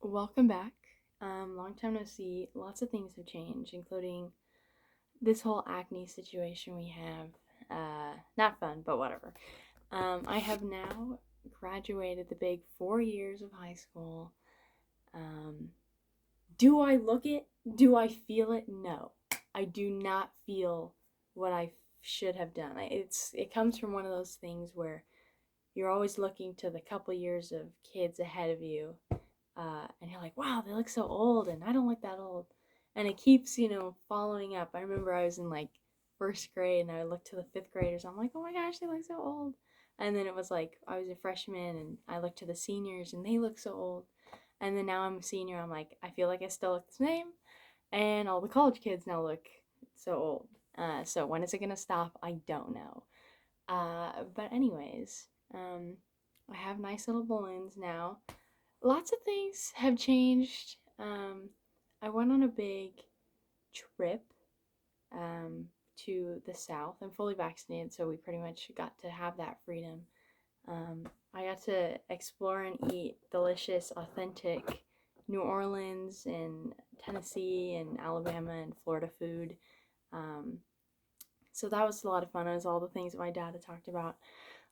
Welcome back. Long time no see. Lots of things have changed, including this whole acne situation we have. Not fun, but whatever. I have now graduated the big 4 years of high school. Um, do I look it? Do I feel it? No. I do not feel what I should have done. It comes from one of those things where you're always looking to the couple years of kids ahead of you, and you're like, wow, they look so old, and I don't look that old. And it keeps, following up. I remember I was in like first grade, and I would look to the fifth graders. I'm like, oh my gosh, they look so old. And then it was like I was a freshman, and I looked to the seniors, and they look so old. And then now I'm a senior. I'm like, I feel like I still look the same, and all the college kids now look so old. So when is it gonna stop? I don't know. But anyways, I have nice little balloons now. Lots of things have changed. I went on a big trip um, to the south. I'm fully vaccinated, so we pretty much got to have that freedom. I got to explore and eat delicious, authentic New Orleans and Tennessee and Alabama and Florida food. Um, so that was a lot of fun. It was all the things that my dad had talked about,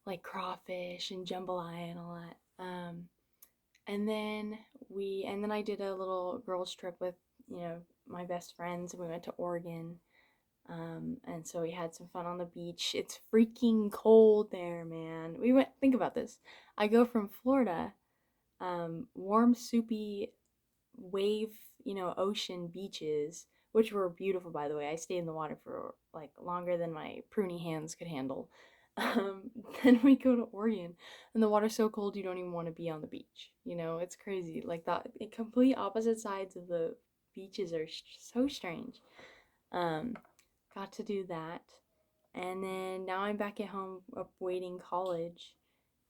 like crawfish and jambalaya and all that. And then I did a little girls trip with my best friends, and we went to Oregon. And so we had some fun on the beach. It's freaking cold there, man. Think about this. I go from Florida, warm, soupy, wave, ocean beaches, which were beautiful, by the way. I stayed in the water for like longer than my pruny hands could handle. Um, then we go to Oregon, and the water's so cold you don't even want to be on the beach. It's crazy. Like that, complete opposite sides of the beaches are so strange. Um, got to do that, and then now I'm back at home awaiting college,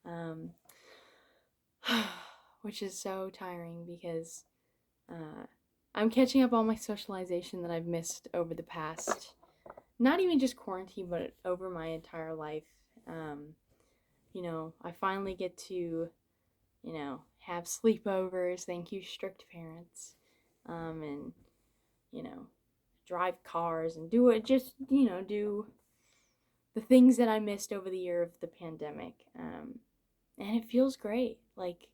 um, which is so tiring because uh, I'm catching up on my socialization that I've missed over the past, not even just quarantine, but over my entire life. Um, I finally get to, have sleepovers. Thank you, strict parents. And, you know, drive cars and do it, just, do the things that I missed over the year of the pandemic. And it feels great. Like,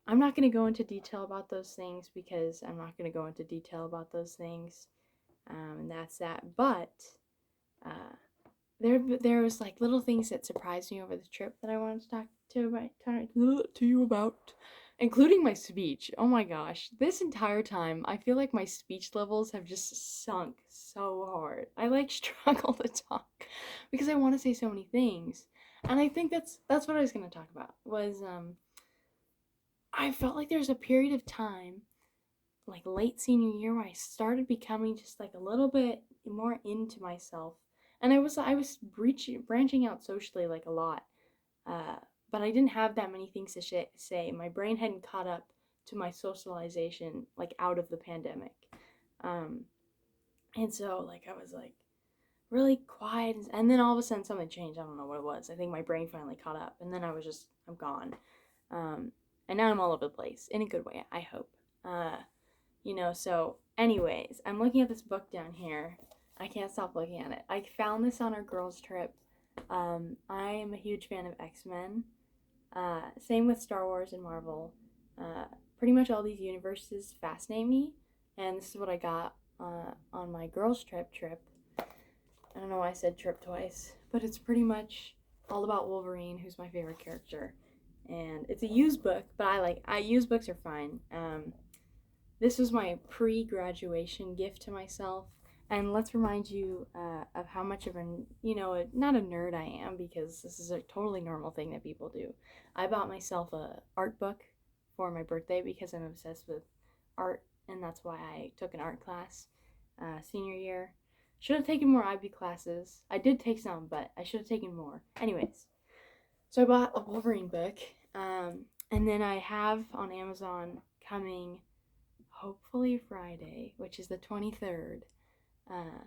I'm not going to go into detail about those things because I'm not going to go into detail about those things. And that's that. But uh, there was like little things that surprised me over the trip that I wanted to talk to you about, including my speech. Oh my gosh, this entire time I feel like my speech levels have just sunk so hard. I like struggle to talk because I want to say so many things, and I think that's what I was gonna talk about. Was I felt like there was a period of time, like late senior year, where I started becoming just like a little bit more into myself, and I was branching out socially like a lot, uh, but I didn't have that many things to say. My brain hadn't caught up to my socialization like out of the pandemic, um, and so like I was like really quiet, and then all of a sudden something changed. I don't know what it was. I think my brain finally caught up, and then I'm gone, um, and now I'm all over the place in a good way, I hope. So anyways, I'm looking at this book down here. I can't stop looking at it. I found this on our girls trip. I am a huge fan of X-Men. Same with Star Wars and Marvel. Uh, Pretty much all these universes fascinate me, and this is what I got on my girls trip. I don't know why I said trip twice, but it's pretty much all about Wolverine, who's my favorite character. And it's a used book, but used books are fine. This was my pre-graduation gift to myself, and let's remind you of how much of not a nerd I am, because this is a totally normal thing that people do. I bought myself a art book for my birthday because I'm obsessed with art, and that's why I took an art class senior year. Should have taken more IB classes. I did take some, but I should have taken more. Anyways, so I bought a Wolverine book, and then I have on Amazon coming hopefully Friday, which is the 23rd, uh,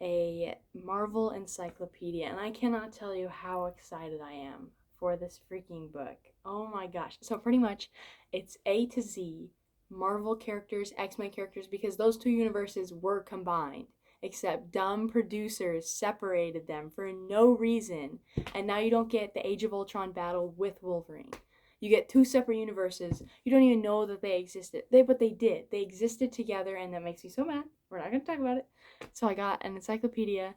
a Marvel encyclopedia, and I cannot tell you how excited I am for this freaking book. Oh my gosh. So pretty much it's A to Z, Marvel characters, X-Men characters, because those two universes were combined, except dumb producers separated them for no reason, and now you don't get the Age of Ultron battle with Wolverine. You get two separate universes. You don't even know that they existed. But they did. They existed together, and that makes me so mad. We're not going to talk about it. So I got an encyclopedia,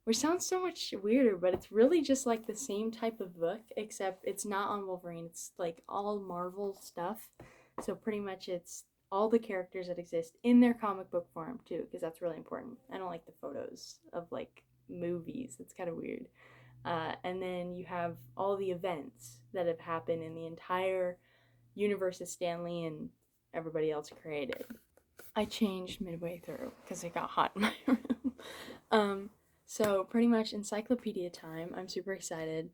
which sounds so much weirder, but it's really just like the same type of book, except it's not on Wolverine. It's like all Marvel stuff. So pretty much it's all the characters that exist in their comic book form, too, because that's really important. I don't like the photos of, like, movies. It's kind of weird. And then you have all the events that have happened in the entire universe that Stan Lee and everybody else created. I changed midway through because it got hot in my room. So pretty much encyclopedia time. I'm super excited.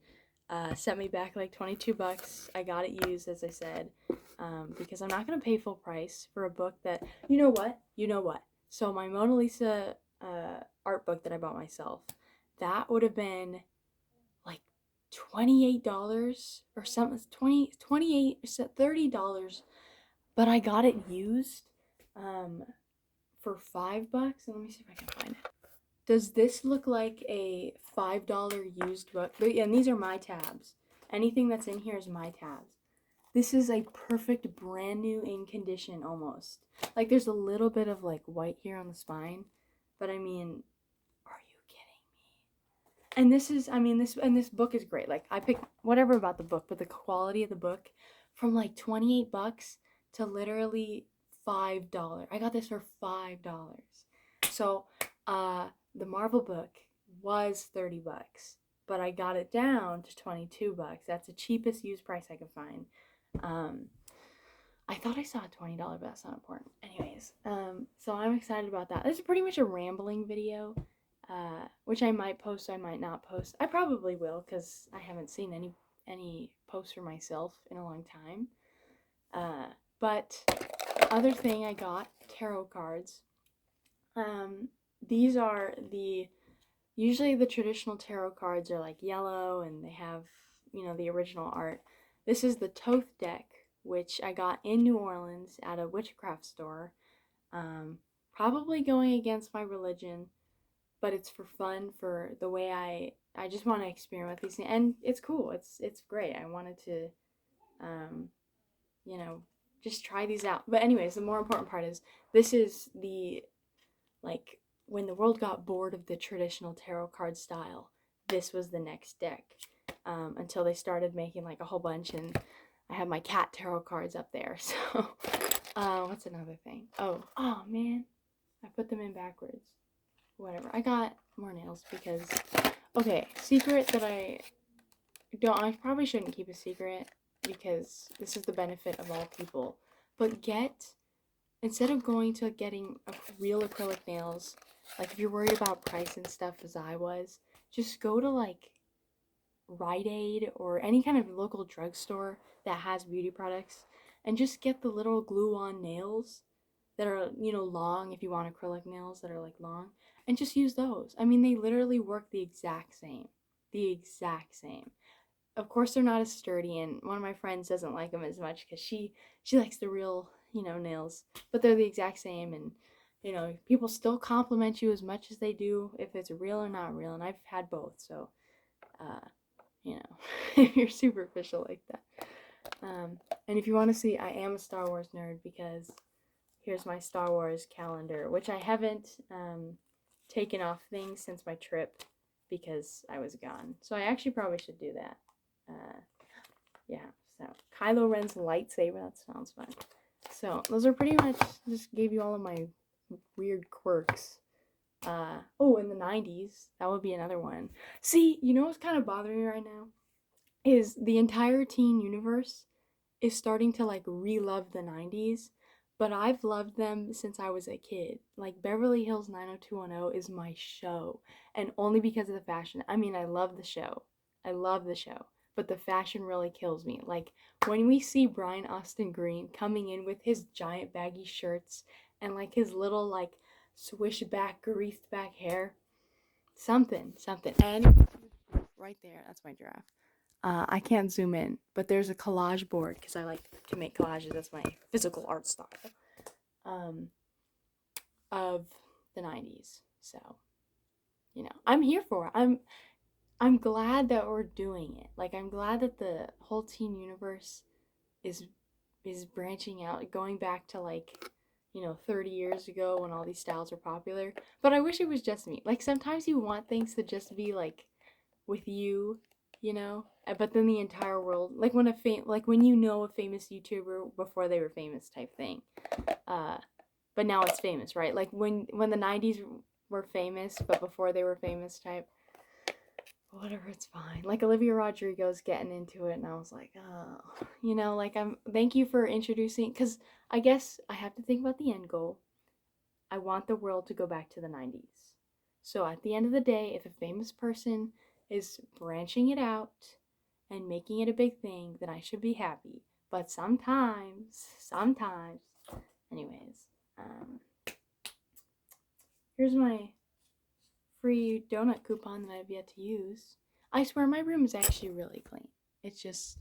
Sent me back like $22. I got it used, as I said, because I'm not going to pay full price for a book that, you know what? So my Mona Lisa art book that I bought myself, that would have been like $28 or something, $28, $30, but I got it used for $5. And let me see if I can find it. Does this look like a $5 used book? And these are my tabs. Anything that's in here is my tabs. This is a perfect brand new in condition almost. Like there's a little bit of like white here on the spine, but I mean, are you kidding me? And this book is great. Like I picked whatever about the book, but the quality of the book from like $28 to literally $5. I got this for $5. So, the Marvel book was $30, but I got it down to $22. That's the cheapest used price I could find. I thought I saw a $20, but that's not important. Anyways, so I'm excited about that. This is pretty much a rambling video, which I might post, I might not post. I probably will, because I haven't seen any posts for myself in a long time. But other thing I got, tarot cards. These are usually the traditional tarot cards are like yellow and they have, the original art. This is the Thoth deck, which I got in New Orleans at a witchcraft store. Probably going against my religion, but it's for fun, for the way I just want to experiment with these things. And it's cool. It's great. I wanted to, just try these out. But anyways, the more important part is this is like when the world got bored of the traditional tarot card style, this was the next deck, until they started making like a whole bunch, and I have my cat tarot cards up there. So what's another thing? Oh man, I put them in backwards. Whatever. I got more nails because, okay, secret that I probably shouldn't keep a secret, because this is the benefit of all people, but instead of going to getting real acrylic nails, like if you're worried about price and stuff as I was, just go to like Rite Aid or any kind of local drugstore that has beauty products and just get the little glue-on nails that are, long, if you want acrylic nails that are like long, and just use those. I mean, they literally work the exact same. The exact same. Of course, they're not as sturdy, and one of my friends doesn't like them as much because she likes the real, nails, but they're the exact same, and, people still compliment you as much as they do if it's real or not real, and I've had both, so, if you're superficial like that. And if you want to see, I am a Star Wars nerd, because here's my Star Wars calendar, which I haven't taken off things since my trip because I was gone. So I actually probably should do that. So Kylo Ren's lightsaber, that sounds fun. So those are pretty much, just gave you all of my weird quirks. In the 90s, that would be another one. See, what's kind of bothering me right now is the entire teen universe is starting to like re-love the 90s, but I've loved them since I was a kid. Like Beverly Hills 90210 is my show, and only because of the fashion. I mean, I love the show, but the fashion really kills me. Like when we see Brian Austin Green coming in with his giant baggy shirts and like his little like swish back, greased back hair, something. And right there, that's my giraffe. I can't zoom in, but there's a collage board because I like to make collages. That's my physical art style. Of the 90s. So, I'm here for it. I'm glad that we're doing it. Like, I'm glad that the whole teen universe is branching out, going back to 30 years ago when all these styles were popular. But I wish it was just me. Like, sometimes you want things to just be like with you, but then the entire world, like when a famous YouTuber before they were famous type thing. But now it's famous, right? Like when the 90s were famous, but before they were famous type. Whatever, it's fine. Like Olivia Rodrigo's getting into it, and I was like, oh, thank you for introducing, because I guess I have to think about the end goal. I want the world to go back to the 90s. So at the end of the day, if a famous person is branching it out and making it a big thing, then I should be happy. But sometimes, anyways, here's my free donut coupon that I've yet to use. I swear my room is actually really clean. It's just,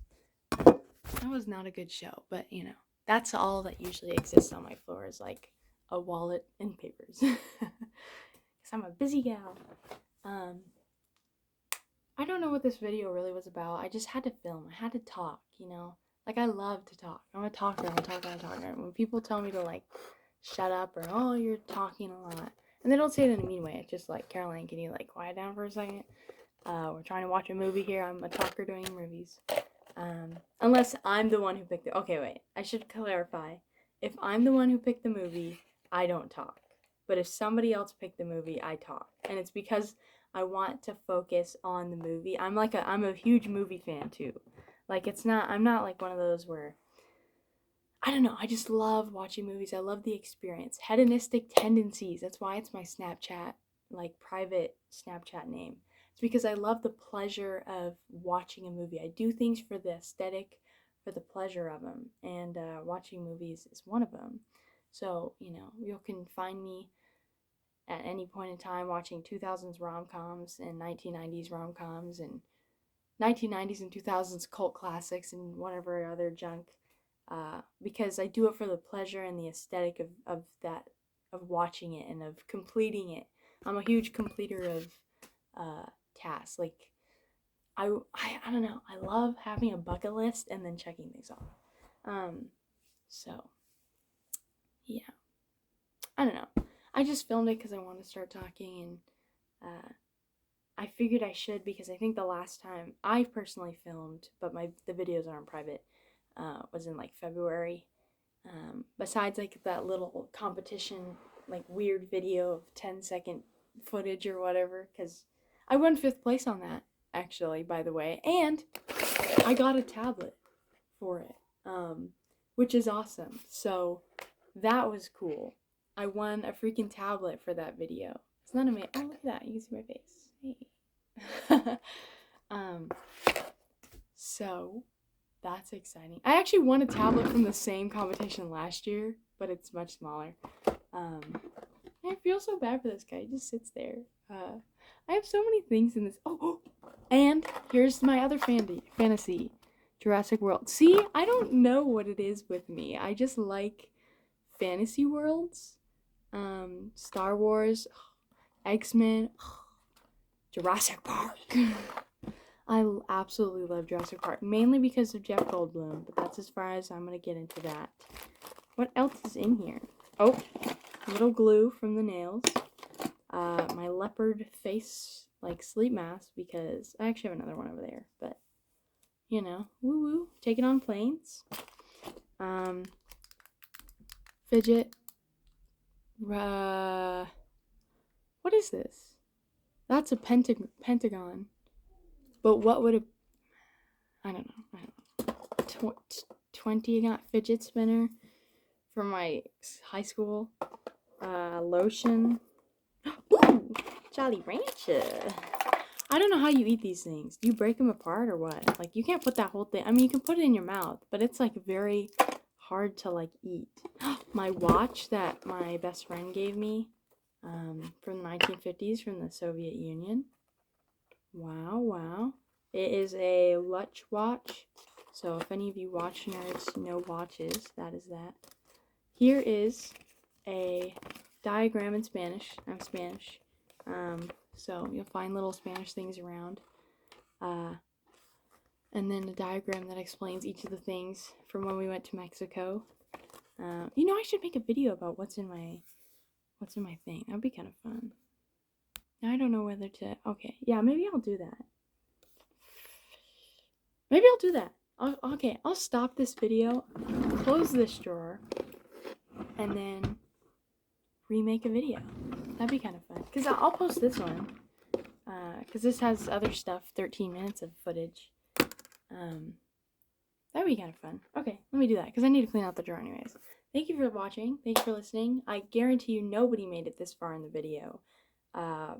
that was not a good show, but that's all that usually exists on my floor is like a wallet and papers. Because I'm a busy gal. I don't know what this video really was about. I just had to film. I had to talk, Like, I love to talk. I'm a talker. When people tell me to, shut up or, oh, you're talking a lot. And they don't say it in a mean way. It's just like, Caroline, can you, quiet down for a second? We're trying to watch a movie here. I'm a talker doing movies. Unless I'm the one who picked it. Okay, wait. I should clarify. If I'm the one who picked the movie, I don't talk. But if somebody else picked the movie, I talk. And it's because I want to focus on the movie. I'm a huge movie fan too. I'm not like one of those where, I don't know, I just love watching movies. I love the experience. Hedonistic tendencies. That's why it's my Snapchat, private Snapchat name. It's because I love the pleasure of watching a movie. I do things for the aesthetic, for the pleasure of them. And watching movies is one of them. So, you can find me at any point in time watching 2000s rom-coms and 1990s rom-coms and 1990s and 2000s cult classics and whatever other junk, because I do it for the pleasure and the aesthetic of watching it and of completing it. I'm a huge completer of tasks. I don't know, I love having a bucket list and then checking things off. So yeah, I don't know. I just filmed it because I want to start talking, and I figured I should because I think the last time I personally filmed, but the videos aren't private, was in February. Besides that little competition, weird video of 10-second footage or whatever, because I won 5th place on that, actually, by the way, and I got a tablet for it, which is awesome. So that was cool. I won a freaking tablet for that video. It's not amazing. Oh, look at that. You can see my face. Hey. So that's exciting. I actually won a tablet from the same competition last year, but it's much smaller. I feel so bad for this guy. He just sits there. I have so many things in this. Oh, and here's my other fantasy. Jurassic World. See, I don't know what it is with me. I just like fantasy worlds. Star Wars, X-Men, Jurassic Park. I absolutely love Jurassic Park, mainly because of Jeff Goldblum, but that's as far as I'm going to get into that. What else is in here? Oh, little glue from the nails. My leopard face, sleep mask, because I actually have another one over there, but, woo-woo, taking on planes. Fidget. What is this? That's a pentagon. But what would I don't know. 20 got fidget spinner from my high school. Lotion. Ooh, Jolly Rancher. I don't know how you eat these things. Do you break them apart or what? You can't put that whole thing. I mean, you can put it in your mouth, but it's very hard to eat. My watch that my best friend gave me, from the 1950s from the Soviet Union. Wow. It is a Lutch watch. So if any of you watch nerds know watches, that is that. Here is a diagram in Spanish. I'm Spanish. So you'll find little Spanish things around. And then a diagram that explains each of the things from when we went to Mexico. I should make a video about what's in my thing. That'd be kind of fun. Now I don't know whether to. Okay, yeah, maybe I'll do that. I'll stop this video, close this drawer, and then remake a video. That'd be kind of fun. Because I'll post this one. Because this has other stuff, 13 minutes of footage. That'd be kind of fun. Okay, let me do that, because I need to clean out the drawer anyways. Thank you for watching. Thank you for listening. I guarantee you nobody made it this far in the video.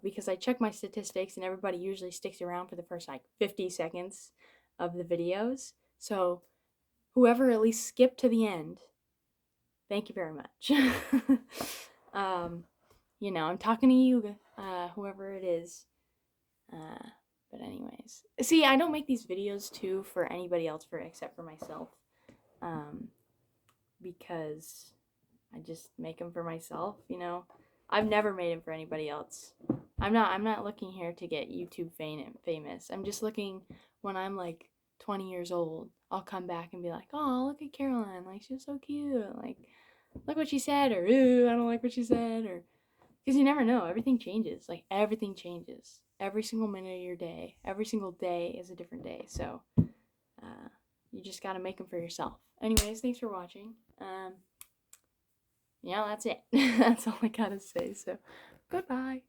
Because I check my statistics, and everybody usually sticks around for the first, 50 seconds of the videos. So, whoever at least skipped to the end, thank you very much. I'm talking to you, whoever it is. But anyways, see, I don't make these videos too for anybody else except for myself, because I just make them for myself. I've never made them for anybody else. I'm not looking here to get YouTube famous. I'm just looking when I'm like 20 years old. I'll come back and be like, oh, look at Caroline, like she was so cute, like look what she said, or ooh, I don't like what she said, or because you never know, everything changes. Like everything changes. Every single minute of your day, every single day is a different day. So you just gotta make them for yourself. Anyways, thanks for watching. That's it. That's all I gotta say. So goodbye.